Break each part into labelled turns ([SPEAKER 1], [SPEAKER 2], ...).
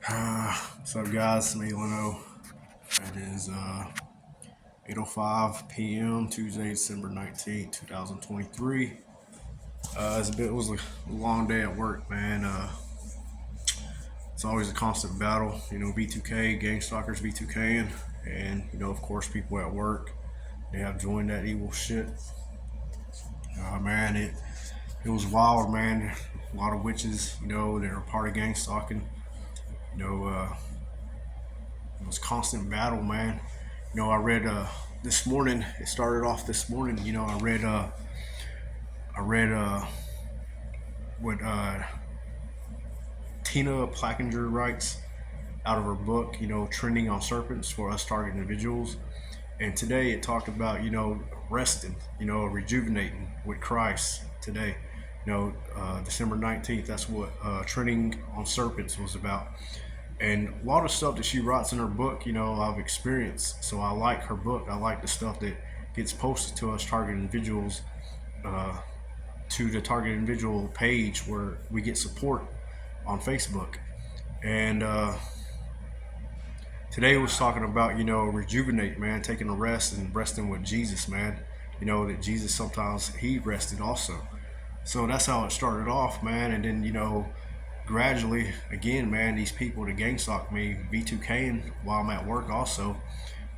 [SPEAKER 1] What's up, guys? It's Leno. It is 8:05 p.m. Tuesday, December 19th, 2023. It was a long day at work, man. It's always a constant battle, V2K, Gangstalkers, V2K, and of course, people at work. They have joined that evil shit. Man, it was wild, man. A lot of witches, they were part of gang stalking. You know, uh, it was constant battle, man. I read this morning. It started off this morning. I read what Tina Plackinger writes out of her book. Trending on serpents for us target individuals. And today it talked about resting, rejuvenating with Christ today. December 19th. That's what trending on serpents was about. And a lot of stuff that she writes in her book, I've experienced. So I like her book. I like the stuff that gets posted to us target individuals, to the target individual page where we get support on Facebook. And today was talking about, rejuvenate, man, taking a rest and resting with Jesus, man. That Jesus sometimes he rested also. So that's how it started off, man. And then, gradually, again, man, these people that gang stalk me, V2K, while I'm at work also,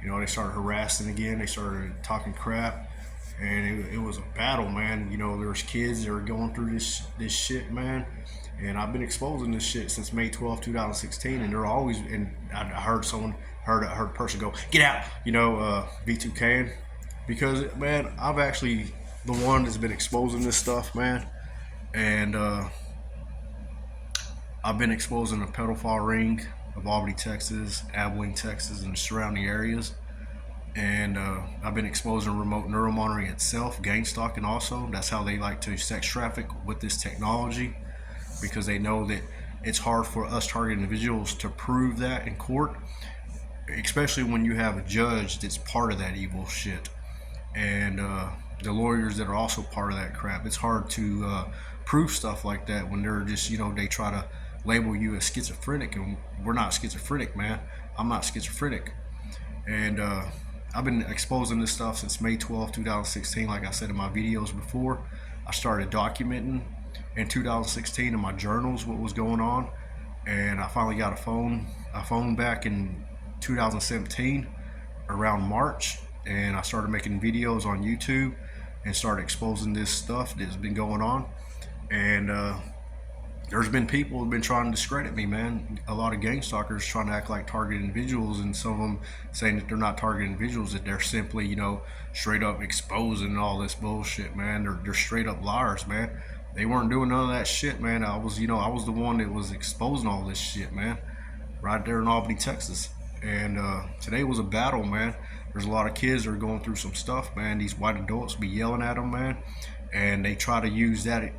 [SPEAKER 1] they started harassing again. They started talking crap. And it was a battle, man. There was kids that were going through this shit, man. And I've been exposing this shit since May 12th, 2016. And they're always, and I heard a person go, get out, V2K. Because, man, I've actually the one that's been exposing this stuff, man. And I've been exposing a pedophile ring of Albany, Texas, Abilene, Texas, and the surrounding areas. And I've been exposing remote neuromonitoring itself, gang stalking also. That's how they like to sex traffic with this technology, because they know that it's hard for us target individuals to prove that in court, especially when you have a judge that's part of that evil shit. And the lawyers that are also part of that crap. It's hard to prove stuff like that when they're just, they try to label you as schizophrenic, and we're not schizophrenic, man. I'm not schizophrenic. And I've been exposing this stuff since May 12th, 2016. Like I said in my videos before, I started documenting in 2016 in my journals what was going on. And I finally got a phone back in 2017 around March. And I started making videos on YouTube and started exposing this stuff that's been going on. And there's been people who've been trying to discredit me, man. A lot of gang stalkers trying to act like target individuals, and some of them saying that they're not target individuals, that they're simply, straight up exposing all this bullshit, man. They're straight up liars, man. They weren't doing none of that shit, man. I was the one that was exposing all this shit, man, right there in Albany, Texas. And today was a battle, man. There's a lot of kids that are going through some stuff, man. These white adults be yelling at them, man, and they try to use that.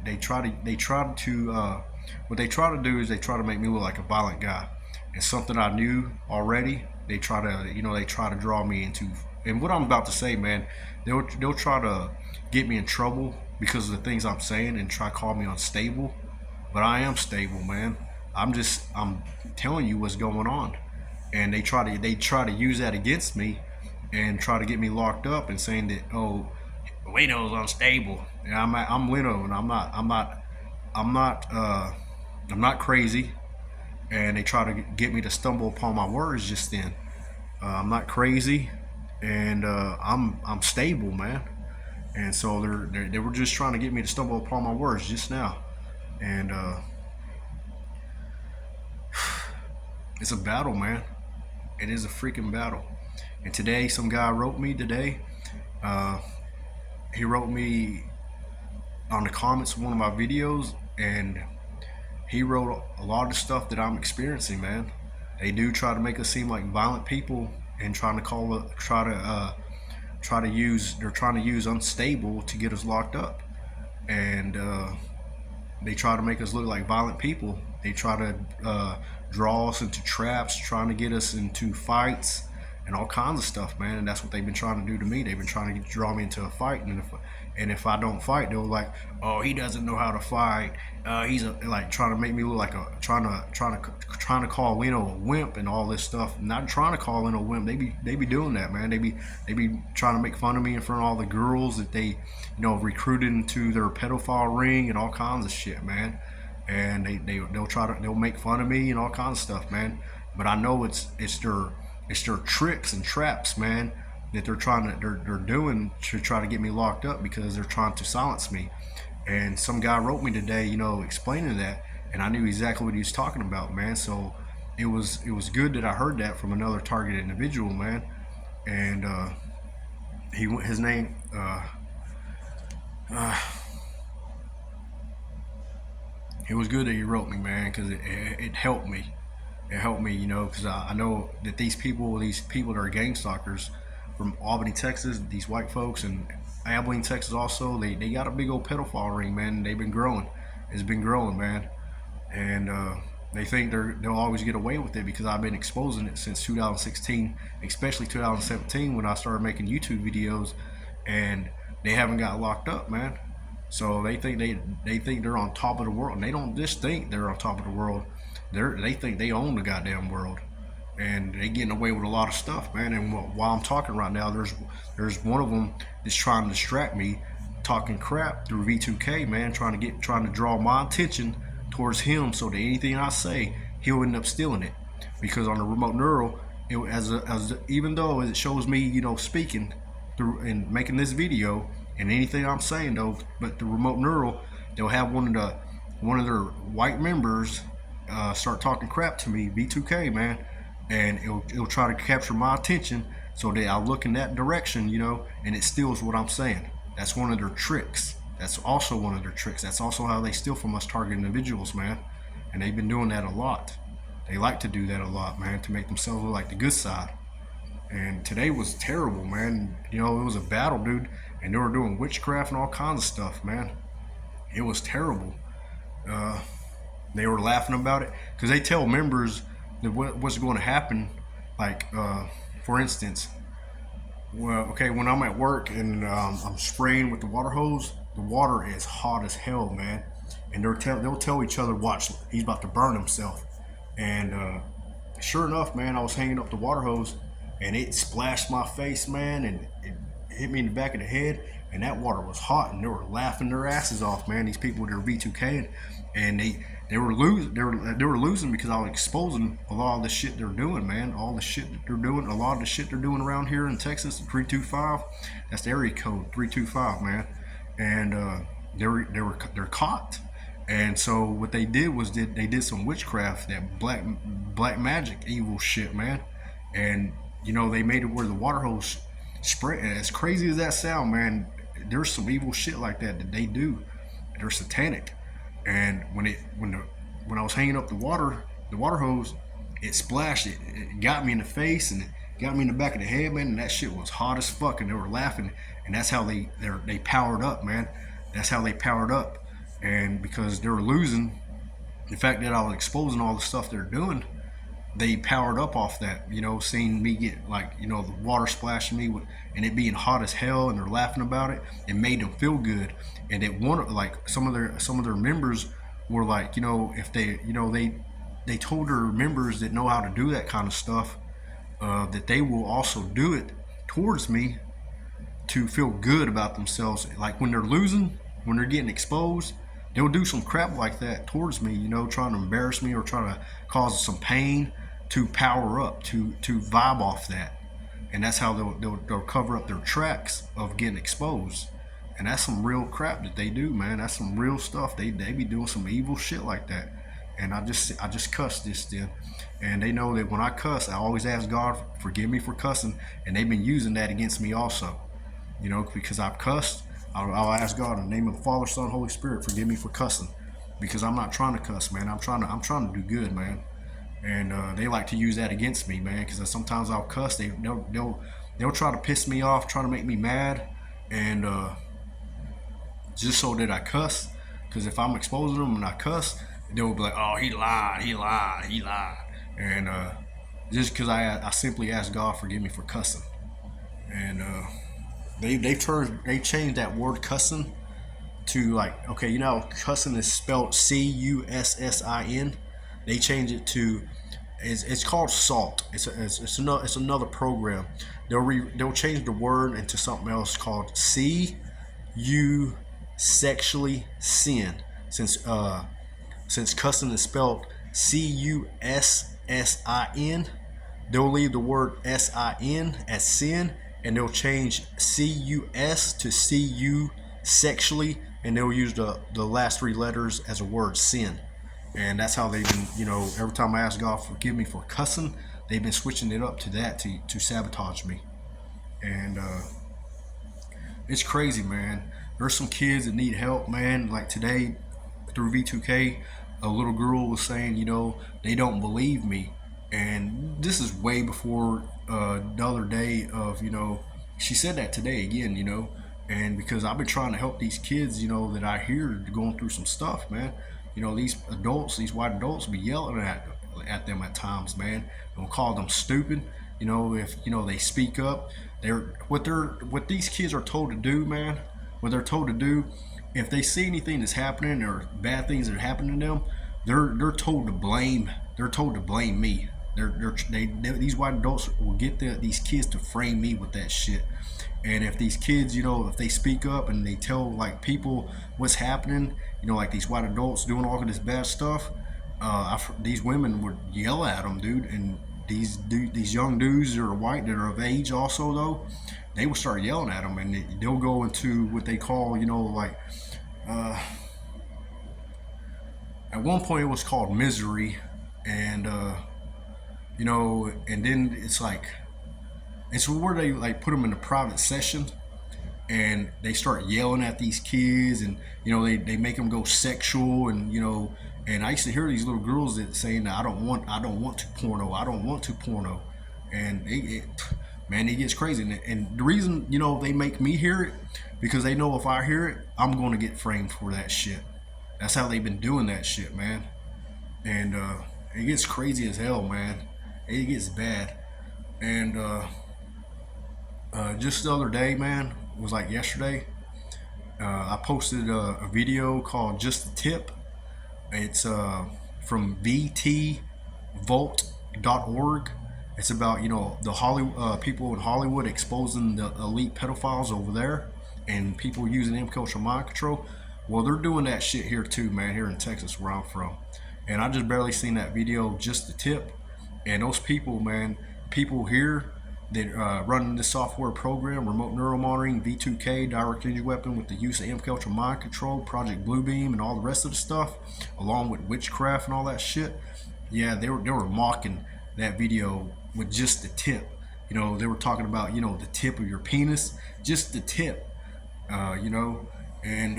[SPEAKER 1] What they try to do is they try to make me look like a violent guy. And something I knew already, they try to draw me into. And what I'm about to say, man, they'll try to get me in trouble because of the things I'm saying and try to call me unstable. But I am stable, man. I'm telling you what's going on. And they try to use that against me and try to get me locked up and saying that, oh, Leno's unstable. And I'm Leno, and I'm not crazy. And they try to get me to stumble upon my words just then. I'm not crazy, and I'm stable, man. And so they were just trying to get me to stumble upon my words just now. And it's a battle, man. It is a freaking battle. And today, some guy wrote me today. He wrote me on the comments of one of my videos, and he wrote a lot of stuff that I'm experiencing, man. They do try to make us seem like violent people, and trying to use unstable to get us locked up. And they try to make us look like violent people. They try to draw us into traps, trying to get us into fights and all kinds of stuff, man. And that's what they've been trying to do to me. They've been trying to draw me into a fight, and if I don't fight, they'll like, oh, he doesn't know how to fight. Like trying to make me look like a trying to call Leno a wimp and all this stuff. Not trying to call Leno a wimp. They be doing that, man. They be trying to make fun of me in front of all the girls that they recruited into their pedophile ring and all kinds of shit, man. And they'll make fun of me and all kinds of stuff, man. But I know it's their tricks and traps, man, that they're doing to try to get me locked up because they're trying to silence me. And some guy wrote me today, explaining that, and I knew exactly what he was talking about, man. So it was good that I heard that from another targeted individual, man. And his name it was good that he wrote me, man, because it helped me. It helped me, because I know that these people that are Gangstalkers from Albany, Texas, these white folks, and Abilene, Texas also, they got a big old pedophile ring, man. They've been growing. It's been growing, man. And they think they'll always get away with it because I've been exposing it since 2016, especially 2017 when I started making YouTube videos, and they haven't got locked up, man. So they think they're on top of the world, and they don't just think they're on top of the world. They think they own the goddamn world, and they getting away with a lot of stuff, man. And while I'm talking right now, there's one of them that's trying to distract me, talking crap through V2K, man, trying to draw my attention towards him, so that anything I say, he'll end up stealing it. Because on the remote neural, even though it shows me, speaking through and making this video, and anything I'm saying though, but the remote neural, they'll have one of their white members start talking crap to me, V2K, man, and it'll try to capture my attention so that I look in that direction, and it steals what I'm saying. That's one of their tricks. That's also one of their tricks. That's also how they steal from us targeted individuals, man. And they've been doing that a lot. They like to do that a lot, man, to make themselves look like the good side. And today was terrible, man. It was a battle, dude, and they were doing witchcraft and all kinds of stuff, man. It was terrible. They were laughing about it because they tell members that what's going to happen. Like, for instance, when I'm at work and I'm spraying with the water hose, the water is hot as hell, man. And they'll tell each other, watch, he's about to burn himself. And sure enough, man, I was hanging up the water hose, and it splashed my face, man, and it hit me in the back of the head, and that water was hot, and they were laughing their asses off, man. These people with their V2K, and they were losing because I was exposing a lot of the shit they're doing, man. All the shit that they're doing, a lot of the shit they're doing around here in Texas, 325. That's the area code, 325, man. And they're caught. And so what they did was they did some witchcraft, that black magic evil shit, man. And they made it where the water hose spray. As crazy as that sound, man, there's some evil shit like that they do. They're satanic. And when I was hanging up the water hose, it splashed. It got me in the face, and it got me in the back of the head, man. And that shit was hot as fuck, and they were laughing. And that's how they powered up, man. That's how they powered up. And because they were losing, the fact that I was exposing all the stuff they're doing, they powered up off that, seeing me get the water splashing me and it being hot as hell, and they're laughing about it. It made them feel good. And it wanted, some of their members were like, if they told their members that know how to do that kind of stuff, that they will also do it towards me to feel good about themselves. Like when they're losing, when they're getting exposed, they'll do some crap like that towards me, trying to embarrass me or trying to cause some pain to power up, to vibe off that. And that's how they'll cover up their tracks of getting exposed. And that's some real crap that they do, man. That's some real stuff. They be doing some evil shit like that. And I just cussed this then. And they know that when I cuss, I always ask God, forgive me for cussing. And they've been using that against me also. Because I've cussed, I'll ask God in the name of the Father, Son, Holy Spirit, forgive me for cussing. Because I'm not trying to cuss, man. I'm trying to do good, man. And they like to use that against me, man. Because sometimes I'll cuss. They'll try to piss me off, try to make me mad, and just so that I cuss. Because if I'm exposing them and I cuss, they'll be like, "Oh, he lied. And just because I simply asked God forgive me for cussing, and they changed that word cussing to, like, okay, you know, cussing is spelled Cussin. They changed it to, it's called salt. It's another program. They'll change the word into something else called you sexually sin, since cussing is spelled Cussin. They'll leave the word sin as sin, and they'll change cus to cu sexually, and they'll use the last three letters as a word, sin. And that's how they've been, you know, every time I ask God forgive me for cussing, they've been switching it up to that to sabotage me. And it's crazy, man. There's some kids that need help, man. Like today, through V2K, a little girl was saying, you know, they don't believe me. And this is way before the other day of, you know, she said that today again, you know. And because I've been trying to help these kids, you know, that I hear going through some stuff, man. You know, these adults, these white adults, be yelling at them at times, man. They'll call them stupid. You know, if you know they speak up, what these kids are told to do, man. What they're told to do, if they see anything that's happening or bad things that are happening to them, they're told to blame. They're told to blame me. These white adults will get these kids to frame me with that shit. And if these kids, you know, if they speak up and they tell like people what's happening, you know, like these white adults doing all of this bad stuff, these women would yell at them, dude. And these young dudes that are white that are of age also though, they will start yelling at them, and they'll go into what they call, you know, like at one point it was called misery, and you know, and then it's where they like put them in a private session, and they start yelling at these kids, and you know they make them go sexual, and you know, and I used to hear these little girls that saying that I don't want to porno, and man, it gets crazy, and the reason, you know, they make me hear it because they know if I hear it, I'm going to get framed for that shit. That's how they've been doing that shit, man, and it gets crazy as hell, man. It gets bad, and just the other day, man, it was like yesterday. I posted a video called "Just the Tip." It's from vtvault.org. It's about, you know, the Hollywood people in Hollywood exposing the elite pedophiles over there, and people using cultural mind control. Well, they're doing that shit here too, man. Here in Texas, where I'm from, and I just barely seen that video, "Just the Tip," and those people, man, people here that running this software program, remote neural monitoring, V2K, direct energy weapon with the use of cultural mind control, Project Bluebeam, and all the rest of the stuff, along with witchcraft and all that shit. Yeah, they were mocking that video with just the tip. You know, they were talking about, you know, the tip of your penis, just the tip, you know, and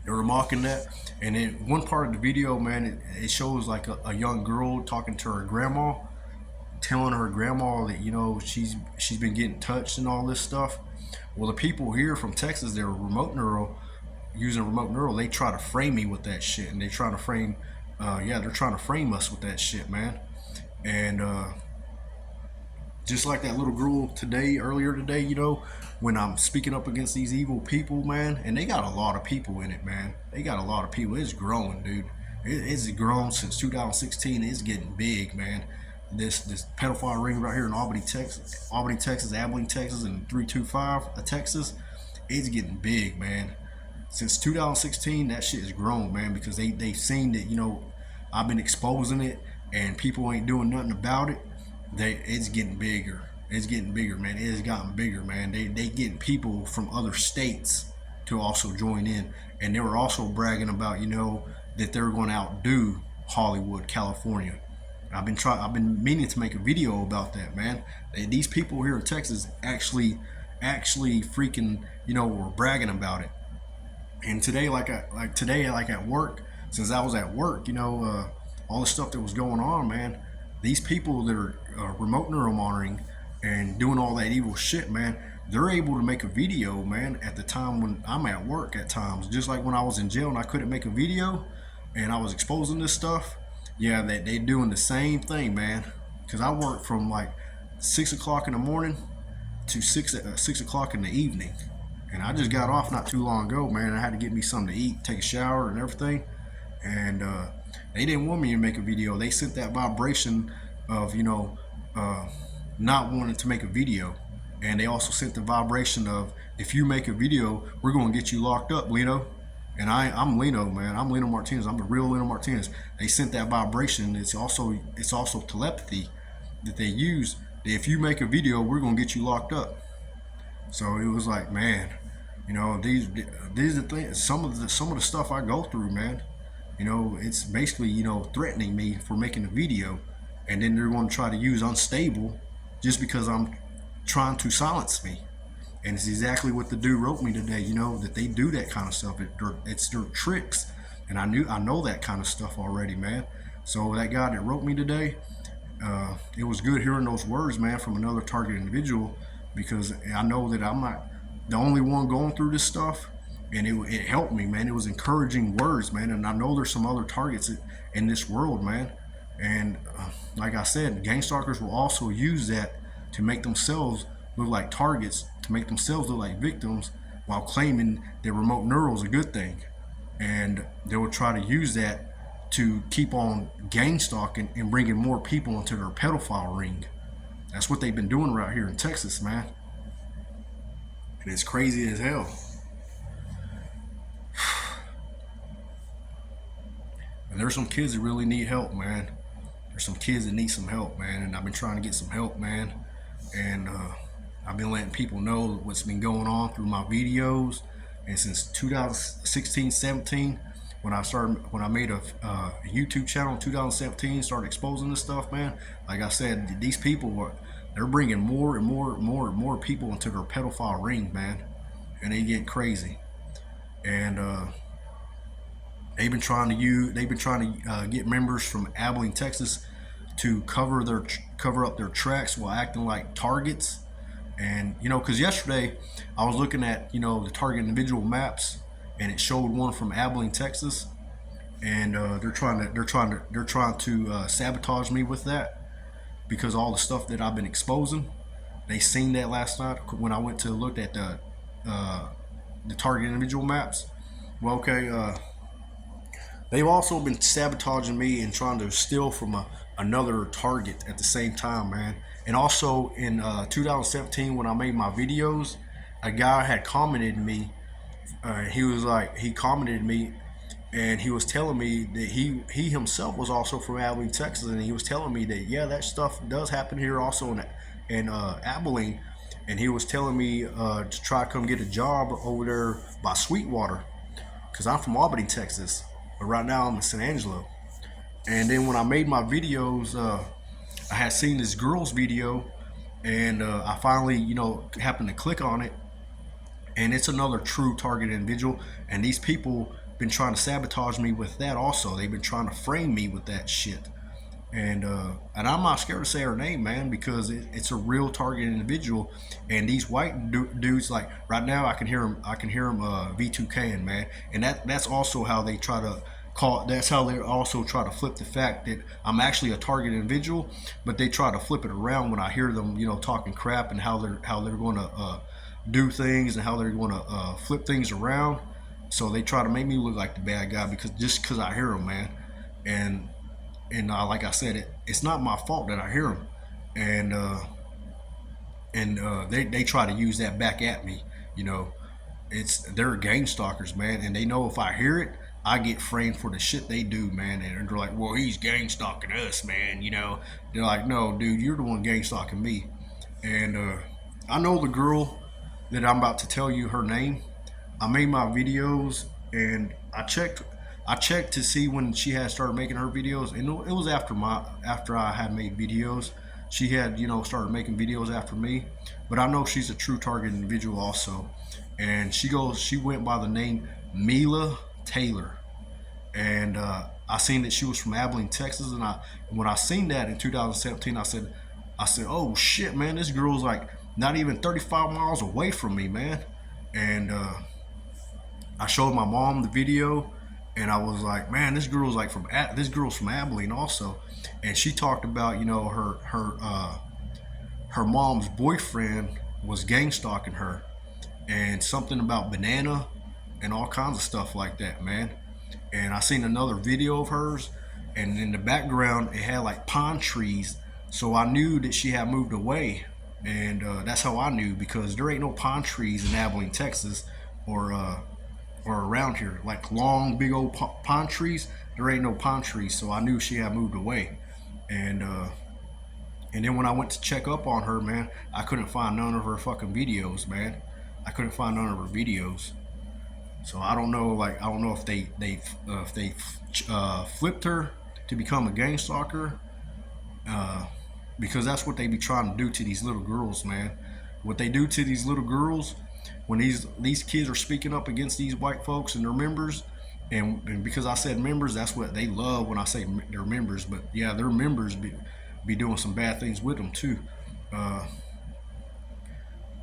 [SPEAKER 1] they were mocking that. And then one part of the video, man, it shows like a young girl talking to her grandma, telling her grandma that, you know, she's been getting touched and all this stuff. Well, the people here from Texas, they're using remote neural, they try to frame me with that shit, and they're trying to frame they're trying to frame us with that shit, man. And just like that little girl earlier today, you know, when I'm speaking up against these evil people, man, and they got a lot of people in it, man. They got a lot of people. It's growing, dude. It's grown since 2016. It's getting big, man. This pedophile ring right here in Abilene, Texas, Abilene, Texas, and 325 Texas, it's getting big, man. Since 2016, that shit has grown, man, because they seen that, you know, I've been exposing it, and people ain't doing nothing about it. It's getting bigger. It's getting bigger, man. It has gotten bigger, man. They getting people from other states to also join in, and they were also bragging about, you know, that they're going to outdo Hollywood, California. I've been meaning to make a video about that, man. These people here in Texas actually freaking, you know, were bragging about it. And today, like at work, since I was at work, you know, all the stuff that was going on, man. These people that are remote neural monitoring and doing all that evil shit, man, they're able to make a video, man, at the time when I'm at work at times. Just like when I was in jail and I couldn't make a video and I was exposing this stuff. Yeah, they doing the same thing, man. because I work from like 6 o'clock in the morning to 6 o'clock in the evening, and I just got off not too long ago, man. I had to get me something to eat, take a shower, and everything. And they didn't want me to make a video. They sent that vibration of uh, not wanting to make a video, and they also sent the vibration of, if you make a video, we're going to get you locked up, Lino. And I'm Lino, man. I'm Lino Martinez. I'm the real Lino Martinez. They sent that vibration. It's also telepathy that they use. If you make a video, we're gonna get you locked up. So it was like, man, these are the things. Some of the stuff I go through, man. It's basically threatening me for making a video, and then they're going to try to use unstable just because I'm trying to silence me. And it's exactly what the dude wrote me today, that they do that kind of stuff. It's their tricks. And I know that kind of stuff already, man. So that guy that wrote me today, it was good hearing those words, man, from another target individual, because I know that I'm not the only one going through this stuff. And it helped me, man. It was encouraging words, man. And I know there's some other targets in this world, man. And like I said, Gangstalkers will also use that to make themselves look like targets, to make themselves look like victims, while claiming that remote neural is a good thing. And they will try to use that to keep on gang stalking and bringing more people into their pedophile ring. That's what they've been doing right here in Texas, man. And it's crazy as hell. And there's some kids that really need help, man. There's some kids that need some help, man. And I've been trying to get some help, man. And I've been letting people know what's been going on through my videos. And since 2016, 17, when I made a YouTube channel in 2017, started exposing this stuff, man. Like I said, these people they're bringing more and more people into their pedophile ring, man. And they get crazy. And they've been trying to get members from Abilene, Texas, to cover up their tracks while acting like targets. And because yesterday I was looking at the target individual maps, and it showed one from Abilene, Texas, and they're trying to sabotage me with that, because all the stuff that I've been exposing. They seen that last night when I went to look at the target individual maps. Well, okay, they've also been sabotaging me and trying to steal from another target at the same time, man. And also in 2017, when I made my videos, a guy had commented me. He commented me, and he was telling me that he himself was also from Abilene, Texas, and he was telling me that that stuff does happen here also in Abilene. And he was telling me to try to come get a job over there by Sweetwater, because I'm from Albany, Texas, but right now I'm in San Angelo. And then when I made my videos, I had seen this girl's video, and I finally, happened to click on it, and it's another true target individual. And these people been trying to sabotage me with that also. They've been trying to frame me with that shit. And I'm not scared to say her name, man, because it's a real target individual. And these white dudes, like right now, I can hear them V2K'ing, man. And that's also how they try to that's how they also try to flip the fact that I'm actually a target individual, but they try to flip it around when I hear them, talking crap, and how they're going to do things, and how they're going to flip things around. So they try to make me look like the bad guy because I hear them, man. And like I said, it's not my fault that I hear them, and they try to use that back at me. They're gang stalkers, man, and they know if I hear it, I get framed for the shit they do, man. And they're like, well, he's gang stalking us, man. They're like, no, dude, you're the one gang stalking me. And I know the girl that I'm about to tell you her name. I made my videos, and I checked to see when she had started making her videos, and it was after I had made videos. She had started making videos after me, but I know she's a true target individual also. And she went by the name Mila Taylor, and I seen that she was from Abilene, Texas. And when I seen that in 2017, I said, oh shit, man, this girl's like not even 35 miles away from me, man. And I showed my mom the video, and I was like, man, this girl's from Abilene also. and she talked about, you know, her mom's boyfriend was gang stalking her, and something about banana and all kinds of stuff like that, man. And I seen another video of hers, and in the background it had like pine trees, so I knew that she had moved away. And that's how I knew, because there ain't no pine trees in Abilene, Texas, or around here, like long big old pine trees. There ain't no pine trees, so I knew she had moved away. And then when I went to check up on her, man, I couldn't find none of her fucking videos, man. I couldn't find none of her videos. So I don't know, like, I don't know if they flipped her to become a gang stalker, because that's what they be trying to do to these little girls, man. What they do to these little girls when these kids are speaking up against these white folks and their members, and because I said members, that's what they love when I say they're members. But yeah, their members be doing some bad things with them too. Uh,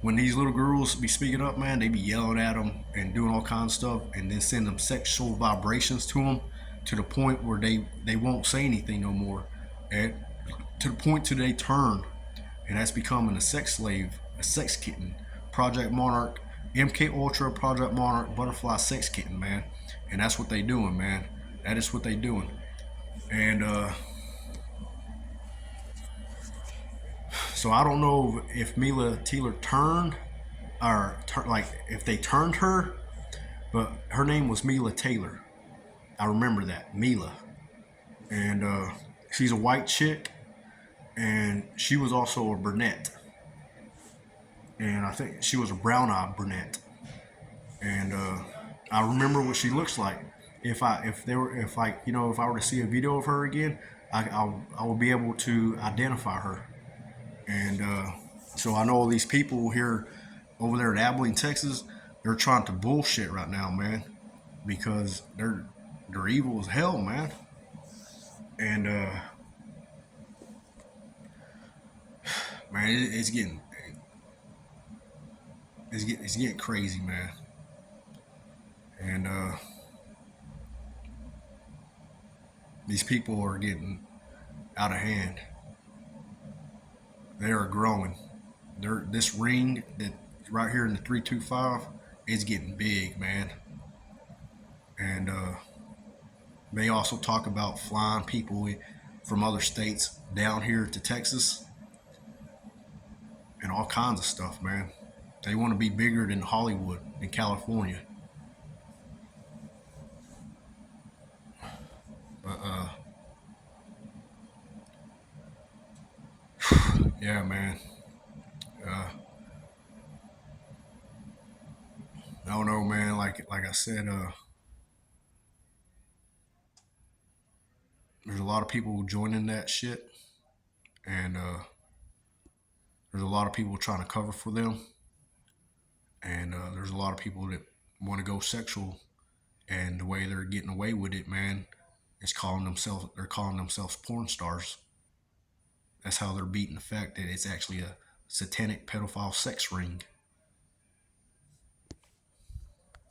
[SPEAKER 1] when these little girls be speaking up, man, they be yelling at them and doing all kinds of stuff, and then send them sexual vibrations to them, to the point where they won't say anything no more, and to the point till they turn, and that's becoming a sex slave, a sex kitten. Project Monarch, MK Ultra, Project Monarch, Butterfly Sex Kitten, man, and that's what they doing, man. That is what they doing, and so I don't know if Mila Taylor turned, or like if they turned her, but her name was Mila Taylor. I remember that, Mila. And she's a white chick, and she was also a brunette. And I think she was a brown-eyed brunette. And I remember what she looks like. If I were to see a video of her again, I will be able to identify her. And so I know all these people here over there in Abilene, Texas, they're trying to bullshit right now, man, because they're evil as hell, man. And man, it's getting crazy, man. And these people are getting out of hand. They are growing. This ring that right here in the 325 is getting big, man. And they also talk about flying people from other states down here to Texas and all kinds of stuff, man. They want to be bigger than Hollywood in California. But yeah, man. Uh, I don't know, man. Like I said, there's a lot of people joining that shit, and there's a lot of people trying to cover for them, and there's a lot of people that want to go sexual, and the way they're getting away with it, man, is they're calling themselves porn stars. That's how they're beating the fact that it's actually a satanic pedophile sex ring.